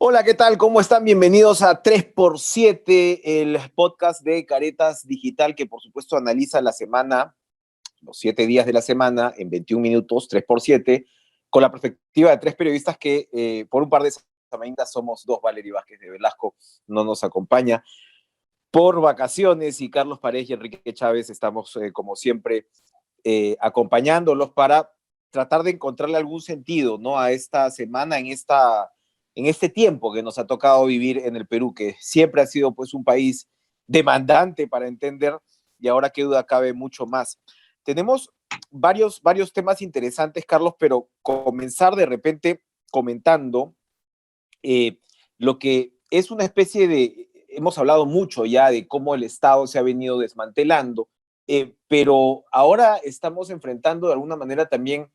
Hola, ¿qué tal? ¿Cómo están? Bienvenidos a 3x7, el podcast de Caretas Digital que por supuesto analiza la semana, los 7 días de la semana en 21 minutos, 3x7, con la perspectiva de tres periodistas que por un par de semanas somos dos. Valery Vázquez de Velasco no nos acompaña por vacaciones y Carlos Paredes y Enrique Chávez estamos como siempre acompañándolos para tratar de encontrarle algún sentido, ¿no?, a esta semana, en este tiempo que nos ha tocado vivir en el Perú, que siempre ha sido pues un país demandante para entender, y ahora qué duda cabe mucho más. Tenemos varios temas interesantes, Carlos, pero comenzar de repente comentando lo que es una especie de, hemos hablado mucho ya de cómo el Estado se ha venido desmantelando, pero ahora estamos enfrentando de alguna manera también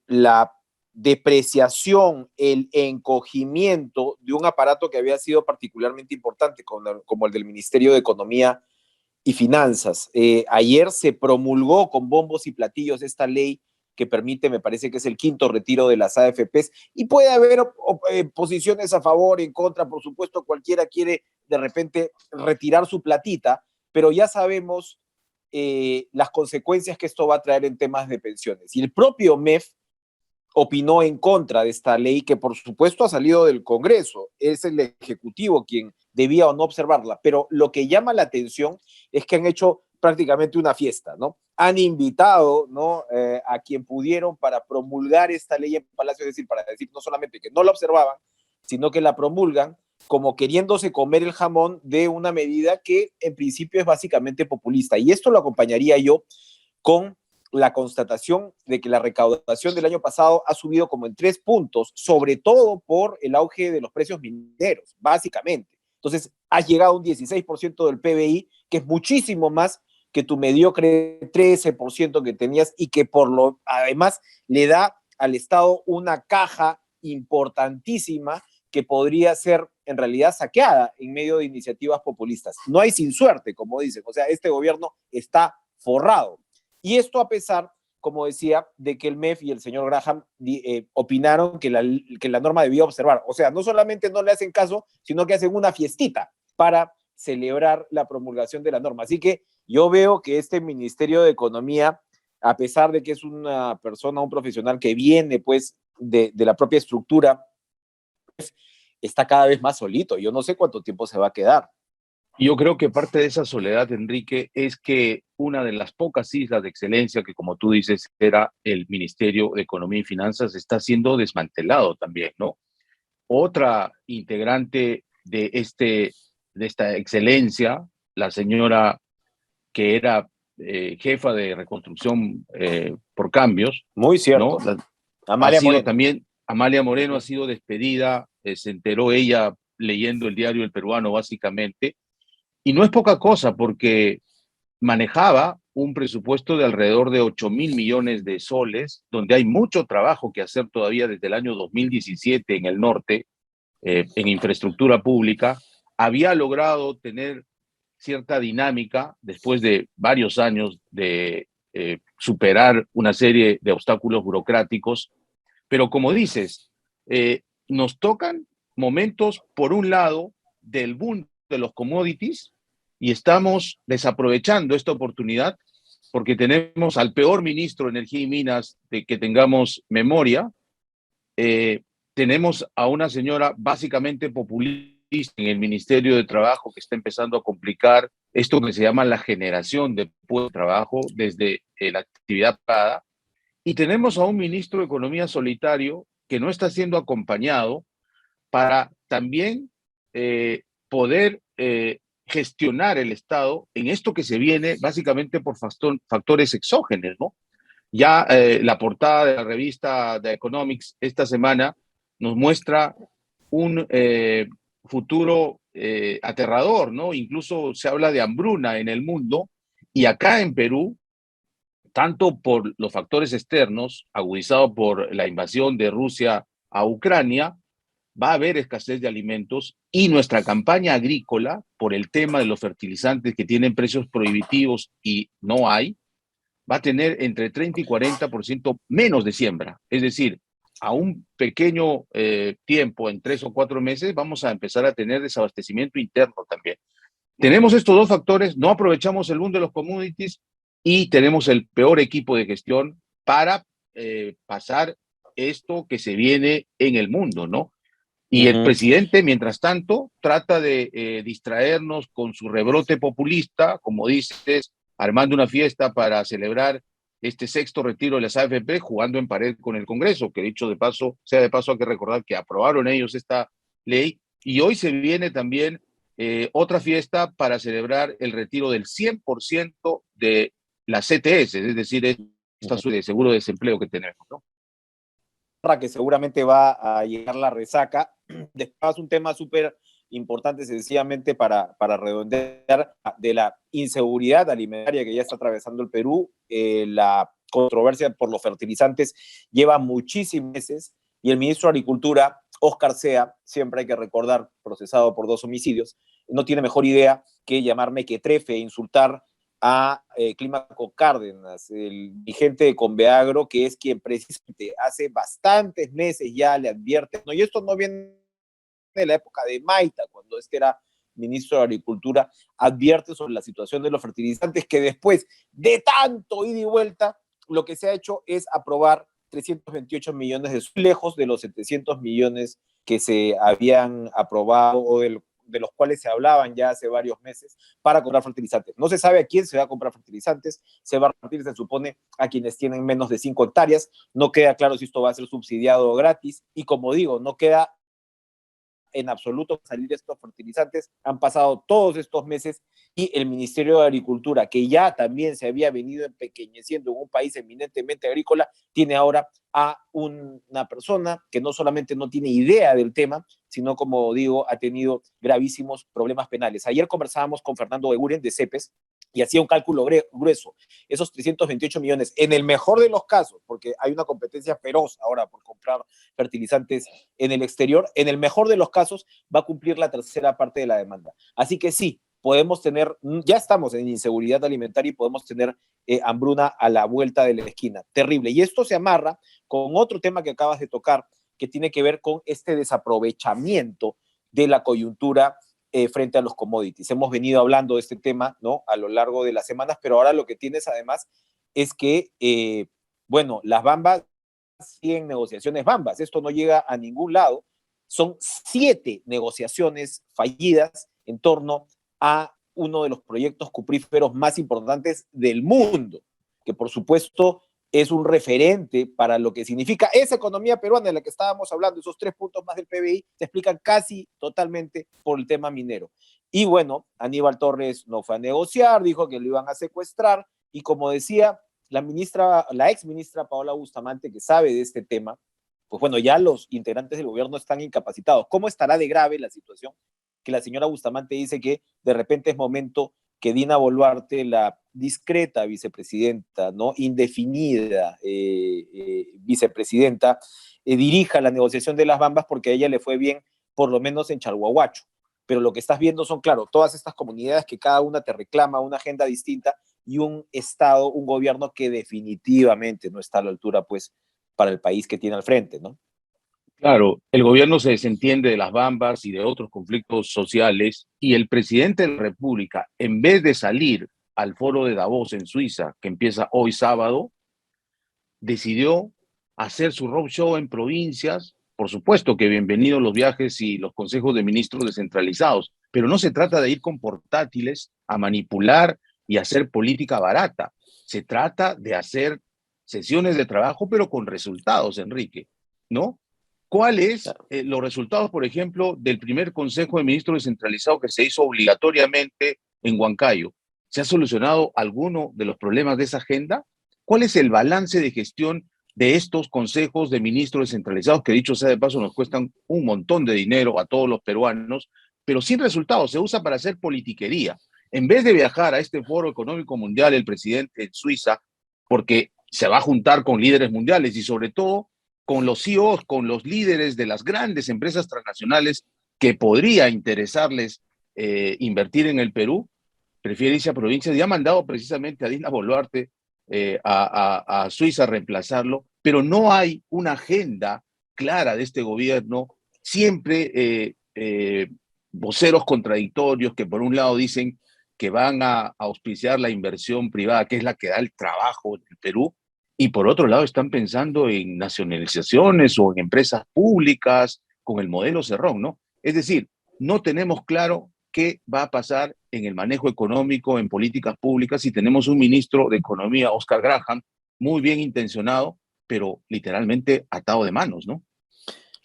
la depreciación, el encogimiento de un aparato que había sido particularmente importante, como el del Ministerio de Economía y Finanzas. Ayer se promulgó con bombos y platillos esta ley que permite, me parece que es el quinto retiro de las AFPs, y puede haber posiciones a favor, en contra, por supuesto, cualquiera quiere de repente retirar su platita, pero ya sabemos las consecuencias que esto va a traer en temas de pensiones. Y el propio MEF opinó en contra de esta ley, que por supuesto ha salido del Congreso, es el Ejecutivo quien debía o no observarla, pero lo que llama la atención es que han hecho prácticamente una fiesta, ¿no? Han invitado, ¿no?, a quien pudieron para promulgar esta ley en Palacio, es decir, para decir no solamente que no la observaban, sino que la promulgan como queriéndose comer el jamón de una medida que en principio es básicamente populista. Y esto lo acompañaría yo con la constatación de que la recaudación del año pasado ha subido como en 3 puntos, sobre todo por el auge de los precios mineros, básicamente. Entonces, has llegado a un 16% del PBI, que es muchísimo más que tu mediocre 13% que tenías, y que además le da al Estado una caja importantísima que podría ser en realidad saqueada en medio de iniciativas populistas. No hay sin suerte, como dicen. O sea, este gobierno está forrado. Y esto a pesar, como decía, de que el MEF y el señor Graham opinaron que la norma debía observar. O sea, no solamente no le hacen caso, sino que hacen una fiestita para celebrar la promulgación de la norma. Así que yo veo que este Ministerio de Economía, a pesar de que es una persona, un profesional que viene pues de la propia estructura, está cada vez más solito. Yo no sé cuánto tiempo se va a quedar. Yo creo que parte de esa soledad, Enrique, es que una de las pocas islas de excelencia que, como tú dices, era el Ministerio de Economía y Finanzas, está siendo desmantelado también, ¿no? Otra integrante de esta excelencia, la señora que era jefa de reconstrucción por cambios, Muy ¿no? cierto. Ha Amalia sido Moreno. también, Amalia Moreno ha sido despedida, se enteró ella leyendo el diario El Peruano, básicamente. Y no es poca cosa porque manejaba un presupuesto de alrededor de 8.000 millones de soles, donde hay mucho trabajo que hacer todavía desde el año 2017 en el norte, en infraestructura pública. Había logrado tener cierta dinámica después de varios años de superar una serie de obstáculos burocráticos, pero como dices, nos tocan momentos, por un lado, del boom de los commodities, y estamos desaprovechando esta oportunidad porque tenemos al peor ministro de Energía y Minas de que tengamos memoria. Tenemos a una señora básicamente populista en el Ministerio de Trabajo que está empezando a complicar esto que se llama la generación de puestos de trabajo desde la actividad privada. Y tenemos a un ministro de Economía solitario que no está siendo acompañado para también poder gestionar el Estado en esto que se viene básicamente por factores exógenos, ¿no? Ya la portada de la revista The Economics esta semana nos muestra un futuro aterrador, ¿no? Incluso se habla de hambruna en el mundo, y acá en Perú, tanto por los factores externos, agudizados por la invasión de Rusia a Ucrania, va a haber escasez de alimentos, y nuestra campaña agrícola, por el tema de los fertilizantes que tienen precios prohibitivos y no hay, va a tener entre 30 y 40% menos de siembra. Es decir, a un pequeño tiempo, en 3 o 4 meses, vamos a empezar a tener desabastecimiento interno también. Tenemos estos dos factores, no aprovechamos el boom de los commodities y tenemos el peor equipo de gestión para pasar esto que se viene en el mundo, ¿no? Y el presidente, mientras tanto, trata de distraernos con su rebrote populista, como dices, armando una fiesta para celebrar este sexto retiro de las AFP, jugando en pared con el Congreso, que dicho de paso, sea de paso, hay que recordar que aprobaron ellos esta ley, y hoy se viene también otra fiesta para celebrar el retiro del 100% de las CTS, es decir, esta de seguro de desempleo que tenemos, ¿no? Que seguramente va a llegar la resaca. Después un tema súper importante sencillamente para redondear de la inseguridad alimentaria que ya está atravesando el Perú. La controversia por los fertilizantes lleva muchísimos meses y el ministro de Agricultura, Óscar Sea, siempre hay que recordar, procesado por 2 homicidios, no tiene mejor idea que llamar mequetrefe e insultar a Clímaco Cárdenas, el dirigente de Conveagro, que es quien precisamente hace bastantes meses ya le advierte, no, y esto no viene de la época de Maita, cuando era ministro de Agricultura, advierte sobre la situación de los fertilizantes, que después de tanto ida y vuelta, lo que se ha hecho es aprobar 328 millones lejos de los 700 millones que se habían aprobado o de los cuales se hablaban ya hace varios meses para comprar fertilizantes. No se sabe a quién se va a comprar fertilizantes, se va a repartir, se supone, a quienes tienen menos de 5 hectáreas, no queda claro si esto va a ser subsidiado o gratis, y como digo, no queda en absoluto salir estos fertilizantes. Han pasado todos estos meses y el Ministerio de Agricultura, que ya también se había venido empequeñeciendo en un país eminentemente agrícola, tiene ahora a una persona que no solamente no tiene idea del tema, sino, como digo, ha tenido gravísimos problemas penales. Ayer conversábamos con Fernando Eguren de CEPES y hacía un cálculo grueso. Esos 328 millones, en el mejor de los casos, porque hay una competencia feroz ahora por comprar fertilizantes en el exterior, en el mejor de los casos va a cumplir la tercera parte de la demanda. Así que sí, podemos tener, ya estamos en inseguridad alimentaria y podemos tener hambruna a la vuelta de la esquina. Terrible. Y esto se amarra con otro tema que acabas de tocar, que tiene que ver con este desaprovechamiento de la coyuntura frente a los commodities. Hemos venido hablando de este tema, ¿no?, a lo largo de las semanas, pero ahora lo que tienes además es que, bueno, las bambas siguen negociaciones bambas. Esto no llega a ningún lado. Son 7 negociaciones fallidas en torno a uno de los proyectos cupríferos más importantes del mundo, que por supuesto es un referente para lo que significa esa economía peruana de la que estábamos hablando. Esos 3 puntos más del PBI se explican casi totalmente por el tema minero. Y bueno, Aníbal Torres no fue a negociar, dijo que lo iban a secuestrar, y como decía la ex ministra Paola Bustamante, que sabe de este tema, pues bueno, ya los integrantes del gobierno están incapacitados. ¿Cómo estará de grave la situación? Que la señora Bustamante dice que de repente es momento que Dina Boluarte, la discreta vicepresidenta, ¿no?, indefinida vicepresidenta, dirija la negociación de las bambas, porque a ella le fue bien, por lo menos en Chalhuahuacho. Pero lo que estás viendo son, claro, todas estas comunidades que cada una te reclama una agenda distinta y un Estado, un gobierno que definitivamente no está a la altura, pues, para el país que tiene al frente, ¿no? Claro, el gobierno se desentiende de las bambas y de otros conflictos sociales, y el presidente de la República, en vez de salir al foro de Davos en Suiza, que empieza hoy sábado, decidió hacer su roadshow en provincias. Por supuesto que bienvenidos los viajes y los consejos de ministros descentralizados, pero no se trata de ir con portátiles a manipular y hacer política barata. Se trata de hacer sesiones de trabajo, pero con resultados, Enrique, ¿no? ¿Cuáles los resultados, por ejemplo, del primer Consejo de Ministros descentralizado que se hizo obligatoriamente en Huancayo? ¿Se ha solucionado alguno de los problemas de esa agenda? ¿Cuál es el balance de gestión de estos consejos de ministros descentralizados, que dicho sea de paso nos cuestan un montón de dinero a todos los peruanos, pero sin resultados? Se usa para hacer politiquería. En vez de viajar a este foro económico mundial, el presidente en Suiza, porque se va a juntar con líderes mundiales y sobre todo con los CEOs, con los líderes de las grandes empresas transnacionales que podría interesarles invertir en el Perú, prefiere irse a provincias, y ha mandado precisamente a Dina Boluarte a Suiza a reemplazarlo, pero no hay una agenda clara de este gobierno, siempre voceros contradictorios que por un lado dicen que van a auspiciar la inversión privada, que es la que da el trabajo en el Perú, y por otro lado están pensando en nacionalizaciones o en empresas públicas con el modelo Cerrón, ¿no? Es decir, no tenemos claro qué va a pasar en el manejo económico, en políticas públicas, si tenemos un ministro de Economía, Oscar Graham, muy bien intencionado, pero literalmente atado de manos, ¿no?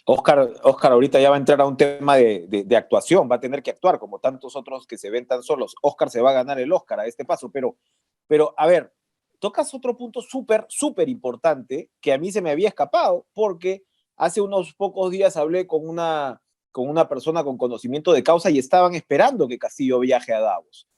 Oscar ahorita ya va a entrar a un tema de actuación, va a tener que actuar como tantos otros que se ven tan solos. Oscar se va a ganar el Oscar a este paso, pero a ver, tocas otro punto súper importante que a mí se me había escapado, porque hace unos pocos días hablé con una persona con conocimiento de causa y estaban esperando que Castillo viaje a Davos.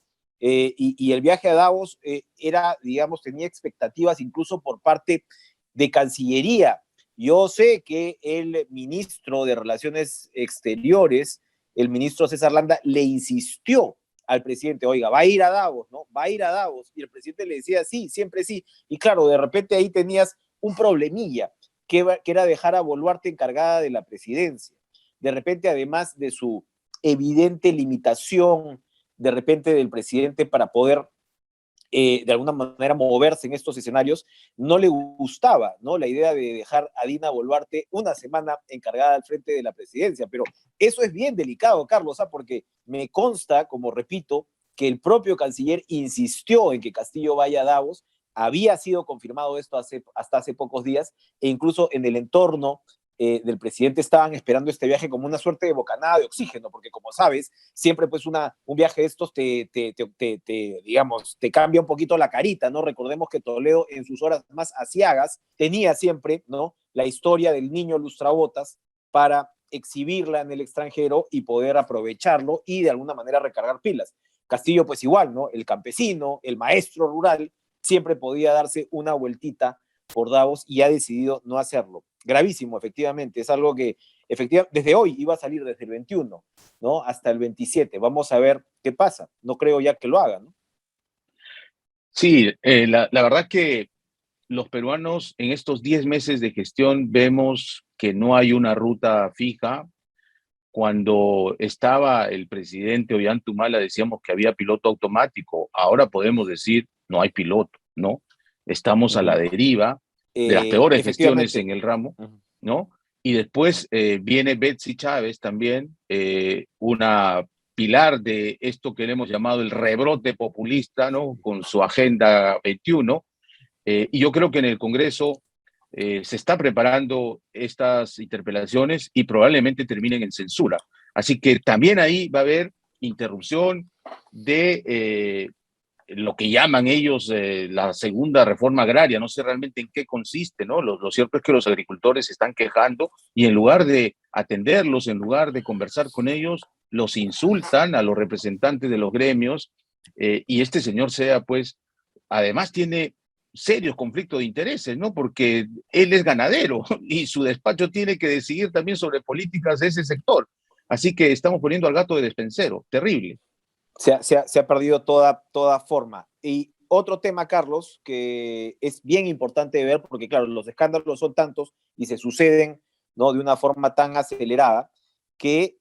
Y el viaje a Davos era, digamos, tenía expectativas incluso por parte de Cancillería. Yo sé que el ministro de Relaciones Exteriores, el ministro César Landa, le insistió al presidente, oiga, va a ir a Davos, ¿no? Va a ir a Davos. Y el presidente le decía, sí, siempre sí. Y claro, de repente ahí tenías un problemilla, que era dejar a Boluarte encargada de la presidencia. De repente, además de su evidente limitación, de repente del presidente para poder de alguna manera moverse en estos escenarios, no le gustaba, ¿no? La idea de dejar a Dina Boluarte una semana encargada al frente de la presidencia, pero eso es bien delicado, Carlos, ¿ah? Porque me consta, como repito, que el propio canciller insistió en que Castillo vaya a Davos, había sido confirmado esto hasta hace pocos días, e incluso en el entorno del presidente estaban esperando este viaje como una suerte de bocanada de oxígeno, porque como sabes, siempre pues un viaje de estos digamos, te cambia un poquito la carita, ¿no? Recordemos que Toledo en sus horas más aciagas tenía siempre, ¿no? La historia del niño lustrabotas para exhibirla en el extranjero y poder aprovecharlo y de alguna manera recargar pilas. Castillo pues igual, ¿no? El campesino, el maestro rural, siempre podía darse una vueltita por Davos y ha decidido no hacerlo. Gravísimo, efectivamente, es algo que desde hoy iba a salir desde el 21, ¿no? Hasta el 27. Vamos a ver qué pasa. No creo ya que lo haga, ¿no? Sí, la verdad que los peruanos en estos 10 meses de gestión vemos que no hay una ruta fija. Cuando estaba el presidente Ollanta decíamos que había piloto automático. Ahora podemos decir no hay piloto, ¿no? Estamos a la deriva de las peores gestiones en el ramo, ¿no? Y después viene Betsy Chávez también, una pilar de esto que le hemos llamado el rebrote populista, ¿no? Con su Agenda 21. Y yo creo que en el Congreso se está preparando estas interpelaciones y probablemente terminen en censura. Así que también ahí va a haber interrupción de lo que llaman ellos la segunda reforma agraria. No sé realmente en qué consiste, ¿no? Lo cierto es que los agricultores se están quejando y en lugar de atenderlos, en lugar de conversar con ellos, los insultan a los representantes de los gremios y este señor Sea, pues, además tiene serios conflictos de intereses, ¿no? Porque él es ganadero y su despacho tiene que decidir también sobre políticas de ese sector. Así que estamos poniendo al gato de despensero. Terrible. Se ha perdido toda forma. Y otro tema, Carlos, que es bien importante de ver, porque claro, los escándalos son tantos y se suceden, ¿no? De una forma tan acelerada, que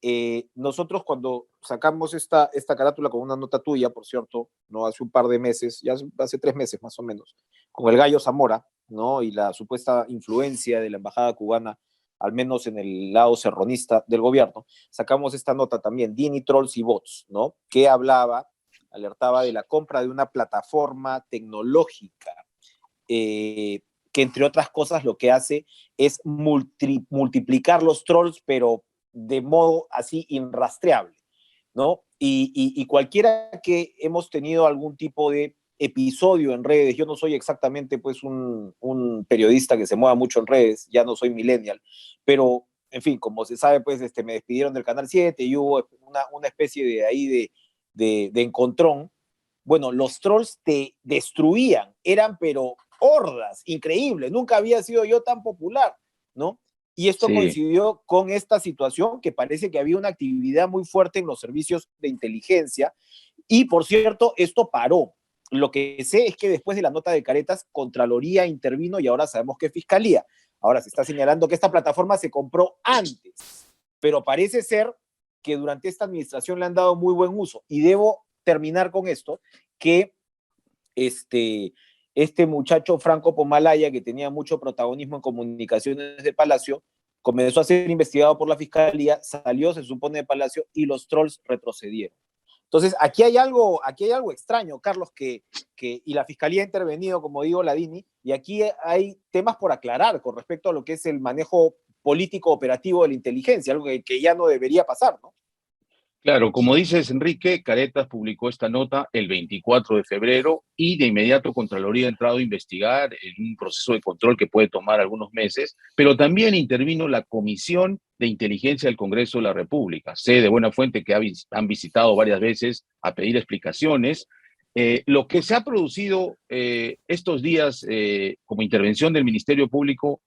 nosotros cuando sacamos esta carátula con una nota tuya, por cierto, no hace un par de meses, ya hace 3 meses más o menos, con el Gallo Zamora, ¿no? Y la supuesta influencia de la embajada cubana, al menos en el lado serronista del gobierno, sacamos esta nota también, Dini, Trolls y Bots, ¿no? Que alertaba de la compra de una plataforma tecnológica que entre otras cosas lo que hace es multiplicar los trolls, pero de modo así irrastreable, ¿no? Y cualquiera que hemos tenido algún tipo de episodio en redes, yo no soy exactamente pues un periodista que se mueva mucho en redes, ya no soy millennial, pero en fin, como se sabe, pues me despidieron del Canal 7 y hubo una especie de ahí de encontrón. Bueno, los trolls te destruían, eran pero hordas, increíble, nunca había sido yo tan popular, ¿no? Y esto Sí. coincidió con esta situación que parece que había una actividad muy fuerte en los servicios de inteligencia y, por cierto, esto paró. Lo que sé es que después de la nota de Caretas, Contraloría intervino y ahora sabemos que Fiscalía. Ahora se está señalando que esta plataforma se compró antes, pero parece ser que durante esta administración le han dado muy buen uso. Y debo terminar con esto, que este muchacho Franco Pomalaya, que tenía mucho protagonismo en comunicaciones de Palacio, comenzó a ser investigado por la fiscalía, salió, se supone, de Palacio, y los trolls retrocedieron. Entonces, aquí hay algo extraño, Carlos, y la fiscalía ha intervenido, como digo, la DINI, y aquí hay temas por aclarar con respecto a lo que es el manejo político operativo de la inteligencia, algo que ya no debería pasar, ¿no? Claro, como dices, Enrique, Caretas publicó esta nota el 24 de febrero y de inmediato Contraloría ha entrado a investigar en un proceso de control que puede tomar algunos meses, pero también intervino la Comisión de Inteligencia del Congreso de la República. Sé de buena fuente que han visitado varias veces a pedir explicaciones. Lo que se ha producido estos días como intervención del Ministerio Público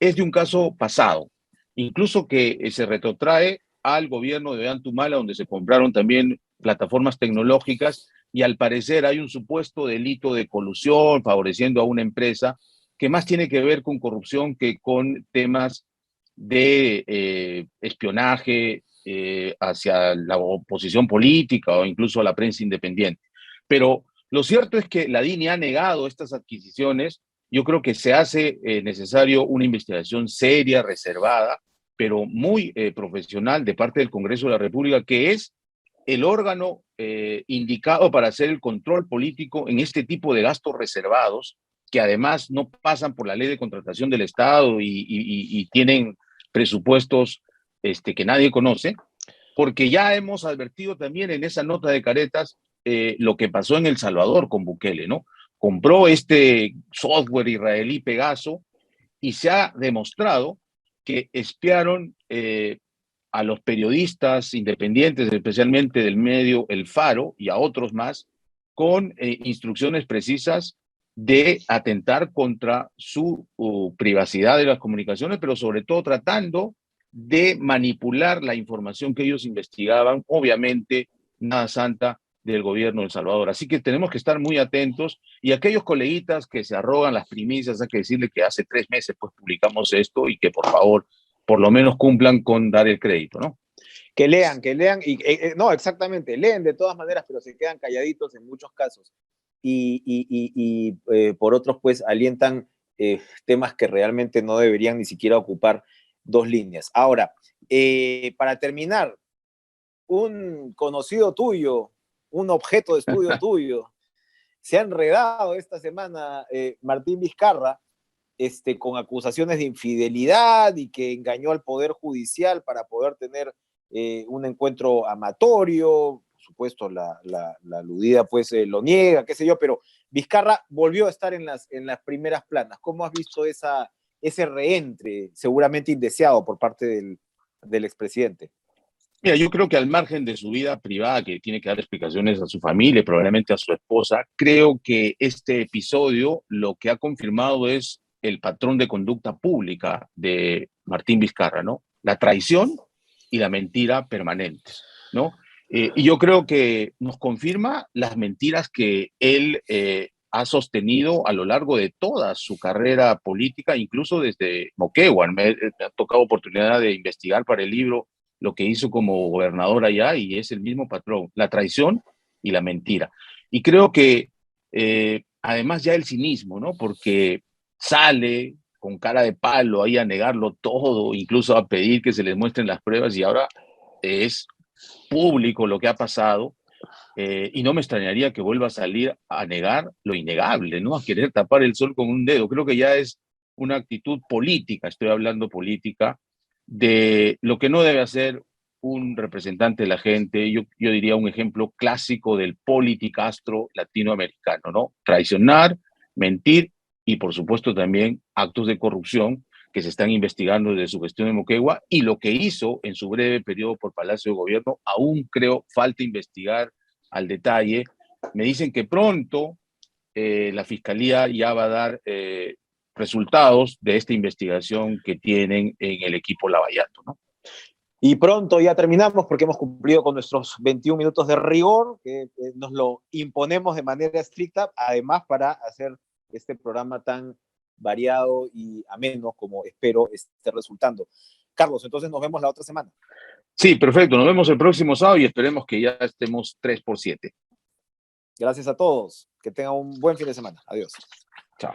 es de un caso pasado, incluso que se retrotrae al gobierno de Antumala, donde se compraron también plataformas tecnológicas y al parecer hay un supuesto delito de colusión favoreciendo a una empresa que más tiene que ver con corrupción que con temas de espionaje hacia la oposición política o incluso a la prensa independiente. Pero lo cierto es que la DINI ha negado estas adquisiciones. Yo creo que se hace necesario una investigación seria, reservada, pero muy profesional de parte del Congreso de la República, que es el órgano indicado para hacer el control político en este tipo de gastos reservados, que además no pasan por la ley de contratación del Estado y tienen presupuestos que nadie conoce, porque ya hemos advertido también en esa nota de Caretas lo que pasó en El Salvador con Bukele, ¿no? Compró este software israelí Pegaso y se ha demostrado que espiaron a los periodistas independientes, especialmente del medio El Faro y a otros más, con instrucciones precisas de atentar contra su privacidad de las comunicaciones, pero sobre todo tratando de manipular la información que ellos investigaban, obviamente nada santa del gobierno de El Salvador. Así que tenemos que estar muy atentos y aquellos coleguitas que se arrogan las primicias, hay que decirle que hace 3 meses pues publicamos esto y que por favor por lo menos cumplan con dar el crédito, ¿no? Que lean, y no, exactamente, leen de todas maneras, pero se quedan calladitos en muchos casos. Por otros, pues, alientan temas que realmente no deberían ni siquiera ocupar dos líneas. Ahora, para terminar, un conocido tuyo, un objeto de estudio tuyo, se ha enredado esta semana Martín Vizcarra, con acusaciones de infidelidad y que engañó al Poder Judicial para poder tener un encuentro amatorio. Por supuesto, la aludida pues lo niega, qué sé yo, pero Vizcarra volvió a estar en las primeras planas. ¿Cómo has visto ese reentre seguramente indeseado por parte del expresidente? Mira, yo creo que al margen de su vida privada, que tiene que dar explicaciones a su familia, probablemente a su esposa, creo que este episodio lo que ha confirmado es el patrón de conducta pública de Martín Vizcarra, ¿no? La traición y la mentira permanentes, ¿no? Y yo creo que nos confirma las mentiras que él ha sostenido a lo largo de toda su carrera política, incluso desde Moquegua. Me ha tocado oportunidad de investigar para el libro lo que hizo como gobernador allá y es el mismo patrón, la traición y la mentira. Y creo que además ya el cinismo, ¿no? Porque sale con cara de palo ahí a negarlo todo, incluso a pedir que se les muestren las pruebas y ahora es público lo que ha pasado y no me extrañaría que vuelva a salir a negar lo innegable, ¿no? A querer tapar el sol con un dedo. Creo que ya es una actitud política, estoy hablando política, de lo que no debe hacer un representante de la gente. Yo diría un ejemplo clásico del politicastro latinoamericano, ¿no? Traicionar, mentir y por supuesto también actos de corrupción que se están investigando desde su gestión de Moquegua y lo que hizo en su breve periodo por Palacio de Gobierno, aún creo falta investigar al detalle. Me dicen que pronto la Fiscalía ya va a dar resultados de esta investigación que tienen en el equipo Lavallato, ¿no? Y pronto ya terminamos porque hemos cumplido con nuestros 21 minutos de rigor, que nos lo imponemos de manera estricta, además para hacer este programa tan variado y ameno, como espero esté resultando. Carlos, entonces nos vemos la otra semana. Sí, perfecto. Nos vemos el próximo sábado y esperemos que ya estemos 3 por 7. Gracias a todos. Que tengan un buen fin de semana. Adiós. Chao.